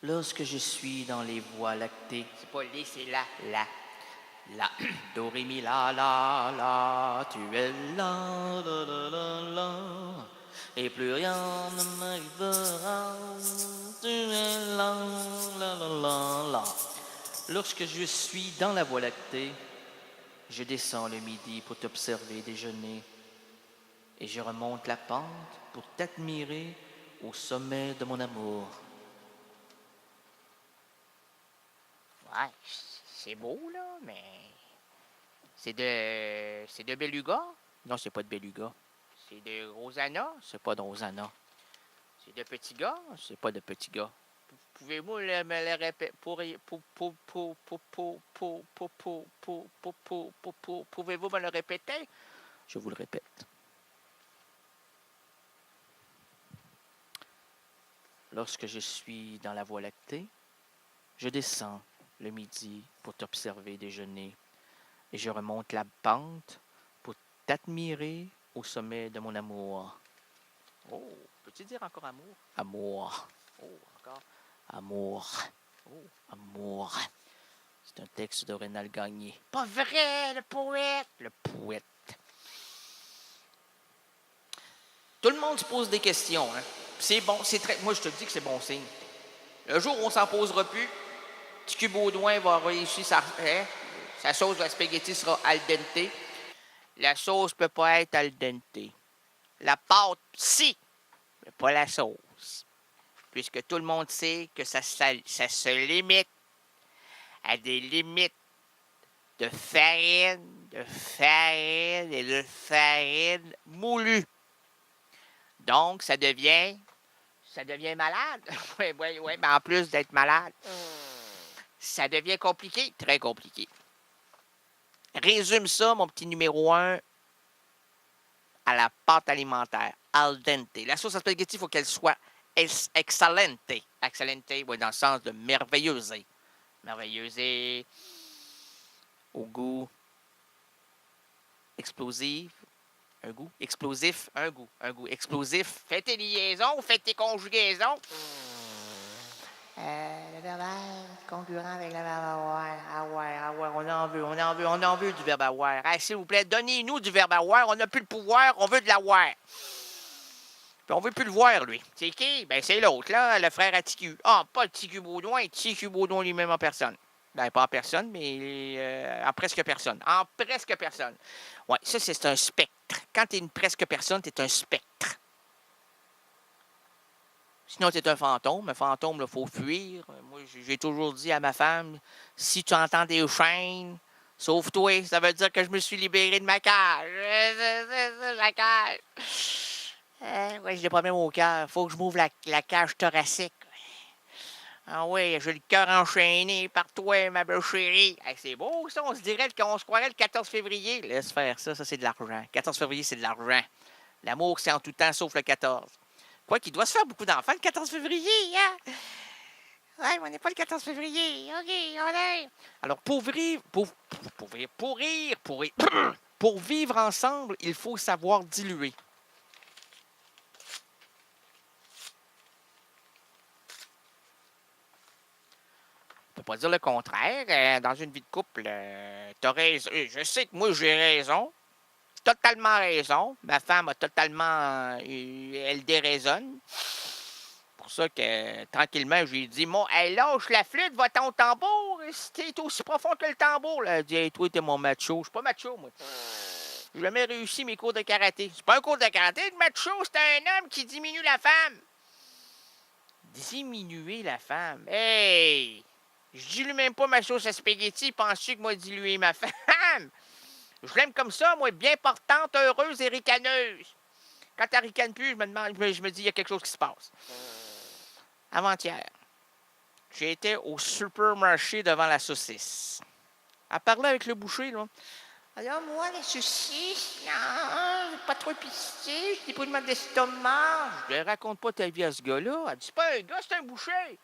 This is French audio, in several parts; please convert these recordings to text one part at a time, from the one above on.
Lorsque je suis dans les voies lactées, C'est pas les, c'est la. la, do, ré, mi, la, tu es là, la, et plus rien ne m'arrivera, tu es là, la. Lorsque je suis dans la voie lactée, je descends le midi pour t'observer déjeuner, et je remonte la pente pour t'admirer au sommet de mon amour. Ouais, c'est beau, là, mais. C'est de Beluga? Non, c'est pas de Beluga, C'est de Rosanna? c'est pas de Rosanna, C'est de Petit Gars? c'est pas de Petit Gars. Pouvez-vous me le répéter? Pouvez-vous me le répéter? Je vous le répète. Lorsque je suis dans la voie lactée, je descends le midi pour t'observer déjeuner et je remonte la pente pour t'admirer au sommet de mon amour. Oh, peux-tu dire encore amour? Amour, Oh, encore. amour, Oh. amour. C'est un texte de Rénal Gagné. Pas vrai, le poète! Le poète. Tout le monde se pose des questions. Hein? C'est bon, c'est très. Moi, je te dis que c'est bon signe. Le jour où on s'en posera plus, Tiki Baudouin va réussir sa sauce de spaghetti sera al dente. La sauce peut pas être al dente. La pâte, si, mais pas la sauce. Puisque tout le monde sait que ça se limite à des limites de farine et de farine moulue. Donc, ça devient malade. Oui, mais en plus d'être malade, ça devient compliqué, très compliqué. Résume ça, mon petit numéro 1, à la pâte alimentaire, al dente. La sauce à spaghetti, il faut qu'elle soit excellente. Excellente, oui, dans le sens de merveilleuse. Merveilleuse au goût explosif. Un goût explosif, un goût explosif. Fais tes liaisons, fais tes conjugaisons. Le verbal concurrent avec le verbe avoir. Ah ouais, on en veut du verbe avoir. Hey, s'il vous plaît, donnez-nous du verbe avoir. On n'a plus le pouvoir, on veut de l'avoir. Puis on veut plus le voir, lui. C'est qui? Ben, c'est l'autre, là, le frère à TQ. Ah, pas le TQ Baudouin, TQ Baudouin lui-même en personne. Ben, pas en personne, mais en presque personne. En presque personne. Ouais, ça, c'est un spectre. Quand t'es une presque personne, t'es un spectre. Sinon, t'es un fantôme. Un fantôme, il faut fuir. Moi, j'ai toujours dit à ma femme, si tu entends des chaînes, sauve-toi. Ça veut dire que je me suis libéré de ma cage. La cage. Ouais, j'ai des problèmes au cœur. Faut que je m'ouvre la cage thoracique. Ah oui, j'ai le cœur enchaîné par toi, ma belle chérie. Hey, c'est beau, ça. On se croirait le 14 février. Laisse faire ça, ça c'est de l'argent. 14 février, c'est de l'argent. L'amour, c'est en tout temps, sauf le 14. Quoi qu'il doit se faire beaucoup d'enfants le 14 février, hein? Ouais, mais on n'est pas le 14 février. OK, on est. Alors, pour vivre ensemble, il faut savoir diluer. On peut pas dire le contraire. Dans une vie de couple, t'as raison. Je sais que moi, j'ai raison. Totalement raison. Ma femme a totalement... elle déraisonne. Pour ça que, tranquillement, je lui ai dit, « Hey, lâche la flûte, va ton tambour. T'es aussi profond que le tambour. » Elle a dit, « Hey, toi, t'es mon macho. » Je suis pas macho, moi. J'ai jamais réussi mes cours de karaté. C'est pas un cours de karaté. Le macho, c'est un homme qui diminue la femme. Diminuer la femme? Hey! Je dilue même pas ma sauce à spaghetti. Penses-tu que moi diluer ma femme? Je l'aime comme ça, moi, bien portante, heureuse et ricaneuse. Quand elle ricane plus, je me dis, il y a quelque chose qui se passe. Avant-hier, j'ai été au supermarché devant la saucisse. Elle parlait avec le boucher, là. Alors, moi, les saucisses, non, pas trop épicé, j'ai des problèmes d'estomac. Je ne raconte pas ta vie à ce gars-là. Elle dit, c'est pas un gars, c'est un boucher.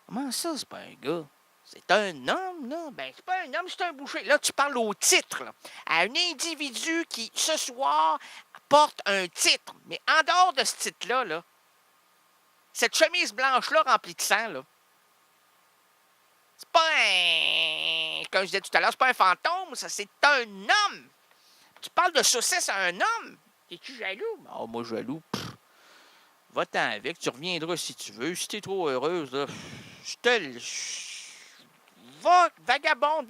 Comment ça, c'est pas un gars? C'est un homme, là? Ben, c'est pas un homme, c'est un boucher. Là, tu parles au titre, là. À un individu qui, ce soir, porte un titre. Mais en dehors de ce titre-là, là, cette chemise blanche-là remplie de sang, là, c'est pas un... Comme je disais tout à l'heure, c'est pas un fantôme, ça, c'est un homme. Tu parles de saucisse à un homme. Es-tu jaloux? Oh, moi, jaloux. Va-t'en avec, tu reviendras si tu veux. Si t'es trop heureuse, là, je te le... Va, vagabonde,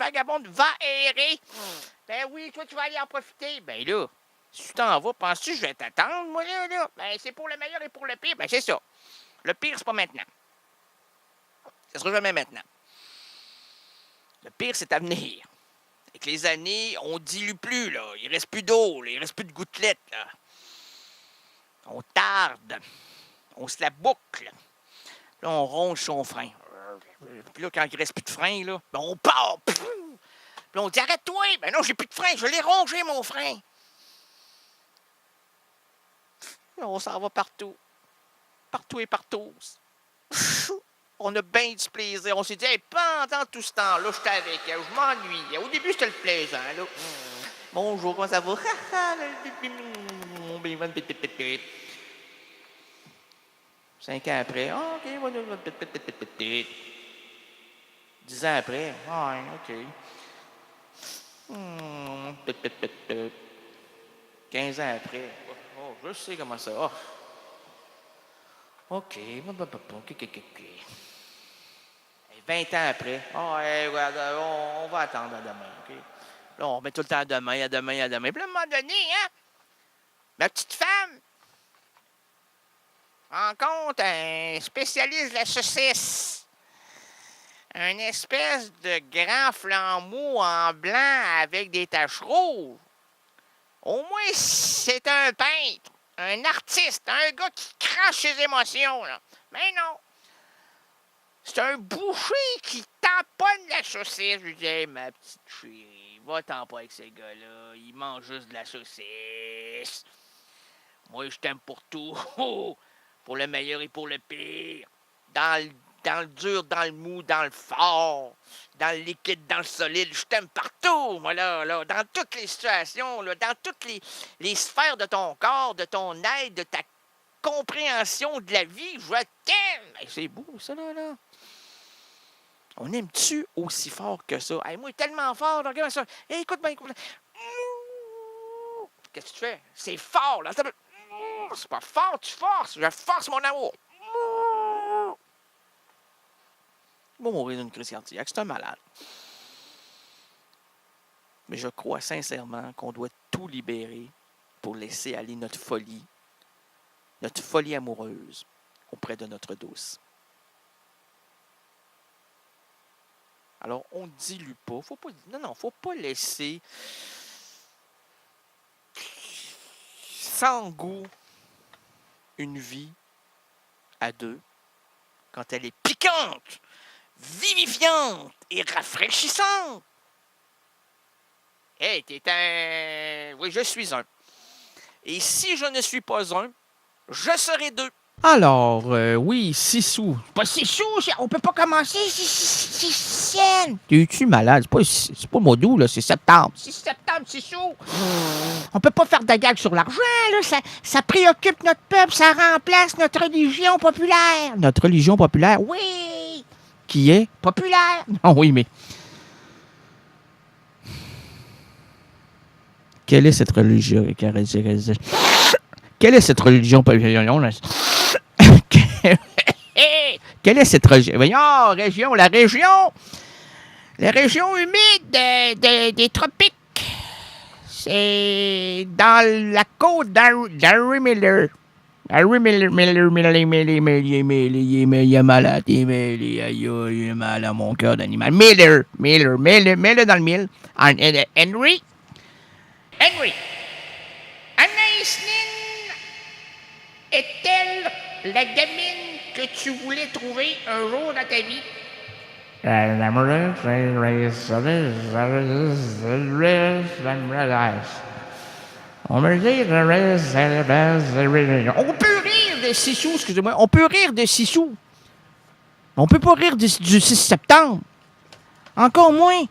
va errer. Ben oui, toi, tu vas aller en profiter. Ben là, si tu t'en vas, penses-tu que je vais t'attendre, moi, là? Ben, c'est pour le meilleur et pour le pire. Ben, c'est ça. Le pire, c'est pas maintenant. Ça sera jamais maintenant. Le pire, c'est à venir. Avec les années, on dilue plus, là. Il reste plus d'eau, là. Il reste plus de gouttelettes, là. On tarde. On se la boucle. Là, on ronge son frein. Puis là, quand il reste plus de frein, là, ben on part. Puis là, on dit, arrête-toi. Ben non, j'ai plus de frein. Je l'ai rongé, mon frein. Là, on s'en va partout. Partout et partout. On a bien du plaisir. On s'est dit, hey, pendant tout ce temps-là, j'étais avec elle. Je m'ennuyais. Au début, c'était le plaisant, là. Bonjour, comment ça va? 5 ans après, ah, OK. 10 ans après, ah, OK. 15 ans après, oh, je sais comment ça va. OK. 20 ans après, oh, hey, regarde, on va attendre à demain, OK? Là, on remet tout le temps à demain. Puis là, à un moment donné, hein, ma petite femme rencontre un spécialiste de la saucisse. Un espèce de grand flambeau en blanc avec des taches rouges. Au moins, c'est un peintre, un artiste, un gars qui crache ses émotions, là. Mais non. C'est un boucher qui tamponne la saucisse. Je lui dis, hey, ma petite chérie, va-t'en pas avec ces gars-là. Ils mangent juste de la saucisse. Moi, je t'aime pour tout. Pour le meilleur et pour le pire. Dans le dur, dans le mou, dans le fort. Dans le liquide, dans le solide. Je t'aime partout, moi, là. Dans toutes les situations, là. Dans toutes les sphères de ton corps, de ton être, de ta compréhension de la vie. Je t'aime. Hey, c'est beau, ça, là. On aime-tu aussi fort que ça? Hey, moi, tellement fort, là, regarde ça. Hey, écoute-moi. Qu'est-ce que tu fais? C'est fort, là. C'est pas fort, tu forces. Je force mon amour. Il va mourir d'une crise cardiaque. C'est un malade. Mais je crois sincèrement qu'on doit tout libérer pour laisser aller notre folie amoureuse auprès de notre douce. Alors, on ne dilue pas. Faut pas laisser sans goût une vie à deux quand elle est piquante, vivifiante et rafraîchissante. Hey, t'es un... Oui, je suis un. Et si je ne suis pas un, je serai deux. Alors, oui, 6 sous. Pas 6 sous, on peut pas commencer, c'est sienne. T'es-tu malade? C'est pas mois d'août, là, c'est septembre. C'est septembre, 6 sous. On peut pas faire de gag sur l'argent, là, ça préoccupe notre peuple, ça remplace notre religion populaire. Notre religion populaire? Oui! Qui est? Populaire. Non, oui, mais... Quelle est cette religion? Quelle est cette religion populaire? Quelle est cette région? Voyons, région, la région humide des tropiques. C'est dans la côte d'Harry Miller. Harry Miller, il est malade, il est malade, mon cœur d'animal. Miller dans le mille. Henry. Anaïs Nin est-elle la gamine que tu voulais trouver un jour dans ta vie? On peut rire de Sissou, excusez-moi. On peut rire de Sissou. On peut pas rire du 6 septembre. Encore moins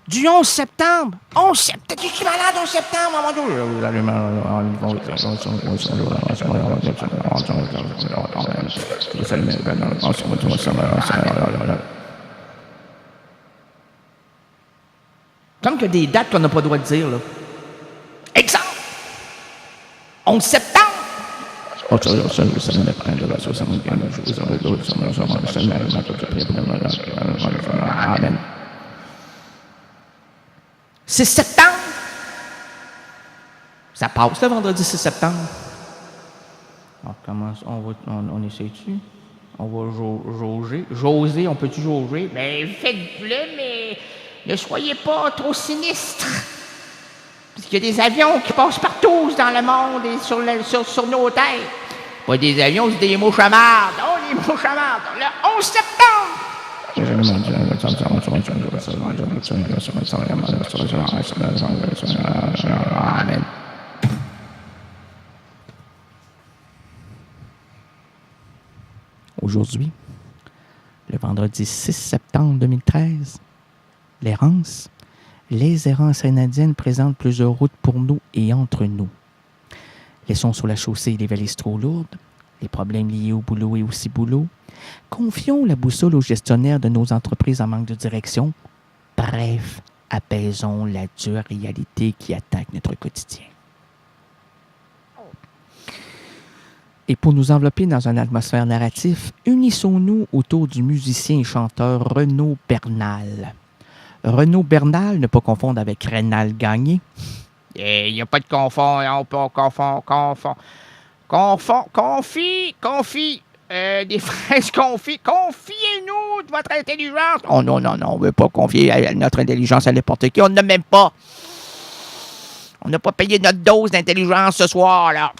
Du 11 septembre. 11 septembre. T'es-tu malade 11 septembre, mon Dieu? Comme que des dates qu'on n'a pas le droit de dire, là. Exemple. 11 septembre. Amen. 6 septembre. Ça passe le vendredi 6 septembre. On commence, on essaie-tu? On va jauger. Joser, on peut-tu jauger? Mais faites-le, mais ne soyez pas trop sinistre. Parce qu'il y a des avions qui passent partout dans le monde et sur nos têtes. Pas des avions, c'est des mouchamardes. Oh, les mouchamardes. Le 11 septembre. Amen. Aujourd'hui, le vendredi 6 septembre 2013, l'errance. Les errances canadiennes présentent plusieurs routes pour nous et entre nous. Laissons sur la chaussée les valises trop lourdes, les problèmes liés au boulot et au ciboulot. Confions la boussole aux gestionnaires de nos entreprises en manque de direction. Bref, apaisons la dure réalité qui attaque notre quotidien. Et pour nous envelopper dans une atmosphère narrative, unissons-nous autour du musicien et chanteur Renaud Bernal. Renaud Bernal, ne pas confondre avec Rénal Gagné. Il n'y a pas de confond, on peut confie, des fraises confit. Confiez-nous de votre intelligence. Oh non, on ne veut pas confier notre intelligence à n'importe qui. On n'a même pas. On n'a pas payé notre dose d'intelligence ce soir, là.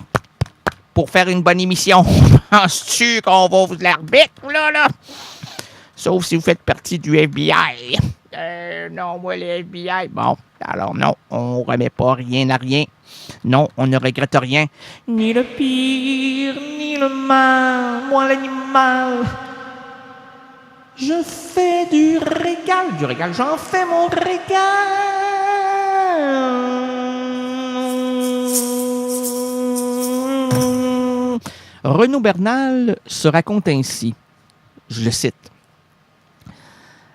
Pour faire une bonne émission. Penses-tu qu'on va vous l'arbitre, là? Sauf si vous faites partie du FBI. Non, moi, le FBI, bon, alors non, on remet pas rien à rien. Non, on ne regrette rien. Ni le pire, ni le mal, moi l'animal. Je fais du régal, j'en fais mon régal. Renaud Bernal se raconte ainsi, je le cite.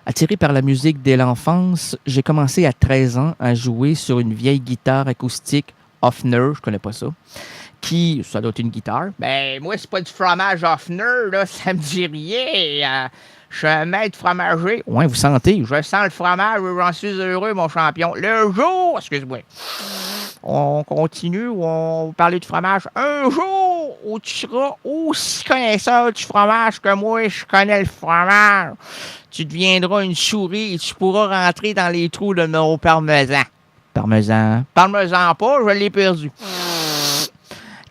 Attiré par la musique dès l'enfance, j'ai commencé à 13 ans à jouer sur une vieille guitare acoustique Hofner, je connais pas ça, ça doit être une guitare. Ben, moi, c'est pas du fromage Hofner, là, ça me dit rien. Je suis un maître fromager. Ouais, vous sentez? Je sens le fromage, j'en suis heureux, mon champion. Le jour, excuse-moi, on continue ou on va parler de fromage. Un jour où tu seras aussi connaisseur du fromage que moi, je connais le fromage. Tu deviendras une souris et tu pourras rentrer dans les trous de nos parmesans. Parmesan pas, je l'ai perdu.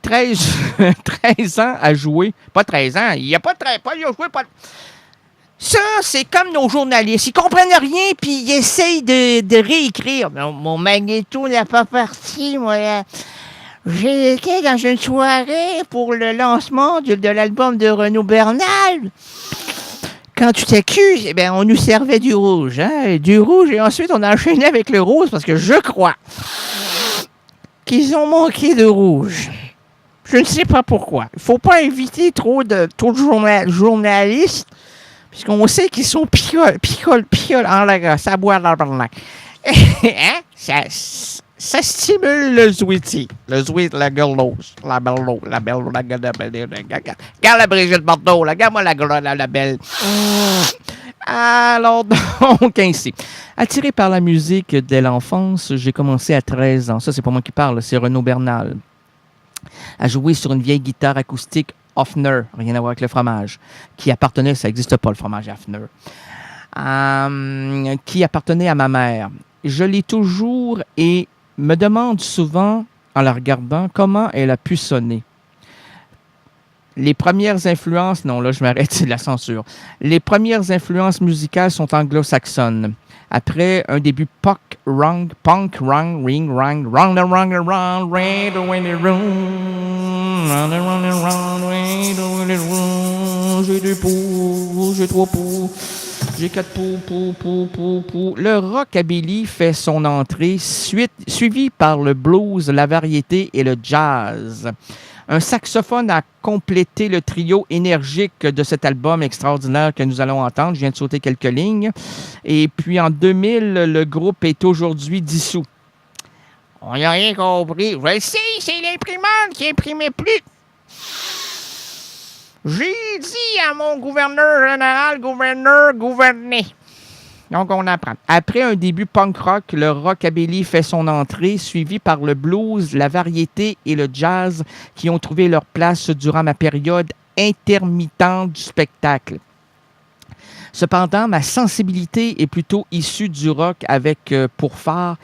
13 ans à jouer. Pas 13 ans, il n'y a pas de 13 pas, il a joué pas. Ça, c'est comme nos journalistes. Ils comprennent rien, puis ils essayent de réécrire. Mon magnéto n'a pas parti, moi. J'étais dans une soirée pour le lancement de l'album de Renaud Bernal. Quand tu t'accuses, eh bien, on nous servait du rouge. Du rouge, et ensuite, on a enchaîné avec le rose, parce que je crois qu'ils ont manqué de rouge. Je ne sais pas pourquoi. Il ne faut pas inviter trop de journalistes, puisqu'on sait qu'ils sont picole, en la ça boit dans le barnac. Hein? Ça stimule le zouiti. Le zouit, la gueuleuse. La belle. Regarde la Brigitte Bardot, regarde-moi la belle. Alors, donc, ainsi. Attiré par la musique dès l'enfance, j'ai commencé à 13 ans. Ça, c'est pas moi qui parle, c'est Renaud Bernal. À jouer sur une vieille guitare acoustique Hofner, rien à voir avec le fromage, qui appartenait, ça n'existe pas le fromage Hofner, qui appartenait à ma mère. Je l'ai toujours et me demande souvent, en la regardant, comment elle a pu sonner. Les premières influences, non, là je m'arrête, c'est de la censure. Les premières influences musicales sont anglo-saxonnes. Après un début punk, ring, ring, j'ai 2 poux, j'ai 3 poux. J'ai 4 pou. Le rockabilly fait son entrée, suivi par le blues, la variété et le jazz. Un saxophone a complété le trio énergique de cet album extraordinaire que nous allons entendre. Je viens de sauter quelques lignes. Et puis en 2000, le groupe est aujourd'hui dissous. On n'a rien compris. Je le sais, c'est l'imprimante qui imprimait plus. J'ai dit à mon gouverneur général, gouverner. Donc, on apprend. Après un début punk rock, le rockabilly fait son entrée, suivi par le blues, la variété et le jazz qui ont trouvé leur place durant ma période intermittente du spectacle. Cependant, ma sensibilité est plutôt issue du rock avec pour phare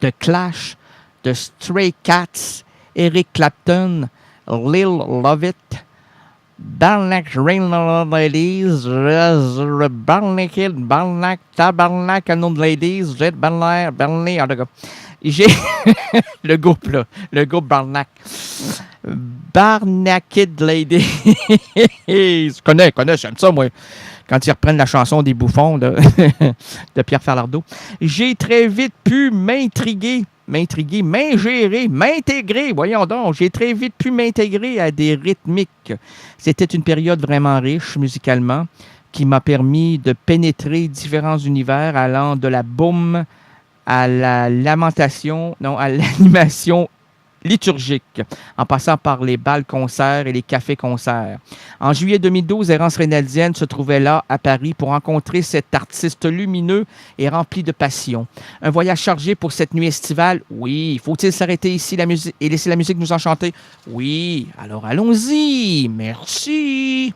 The Clash, The Stray Cats, Eric Clapton, Lil Lovett, Barnack Rain Ladies, Barnack Tabarnak and Ladies, Jet Barnley, en tout cas. J'ai le groupe Barnack. Barnacked Ladies. Je connais, j'aime ça, moi. Quand ils reprennent la chanson des bouffons de Pierre Falardeau. J'ai très vite pu m'intégrer, voyons donc, j'ai très vite pu m'intégrer à des rythmiques. C'était une période vraiment riche musicalement qui m'a permis de pénétrer différents univers allant de la boom à la lamentation, non, à l'animation liturgique, en passant par les bals-concerts et les cafés-concerts. En juillet 2012, Errance Reynaldienne se trouvait là, à Paris, pour rencontrer cet artiste lumineux et rempli de passion. Un voyage chargé pour cette nuit estivale? Oui. Faut-il s'arrêter ici et laisser la musique nous enchanter? Oui. Alors allons-y. Merci.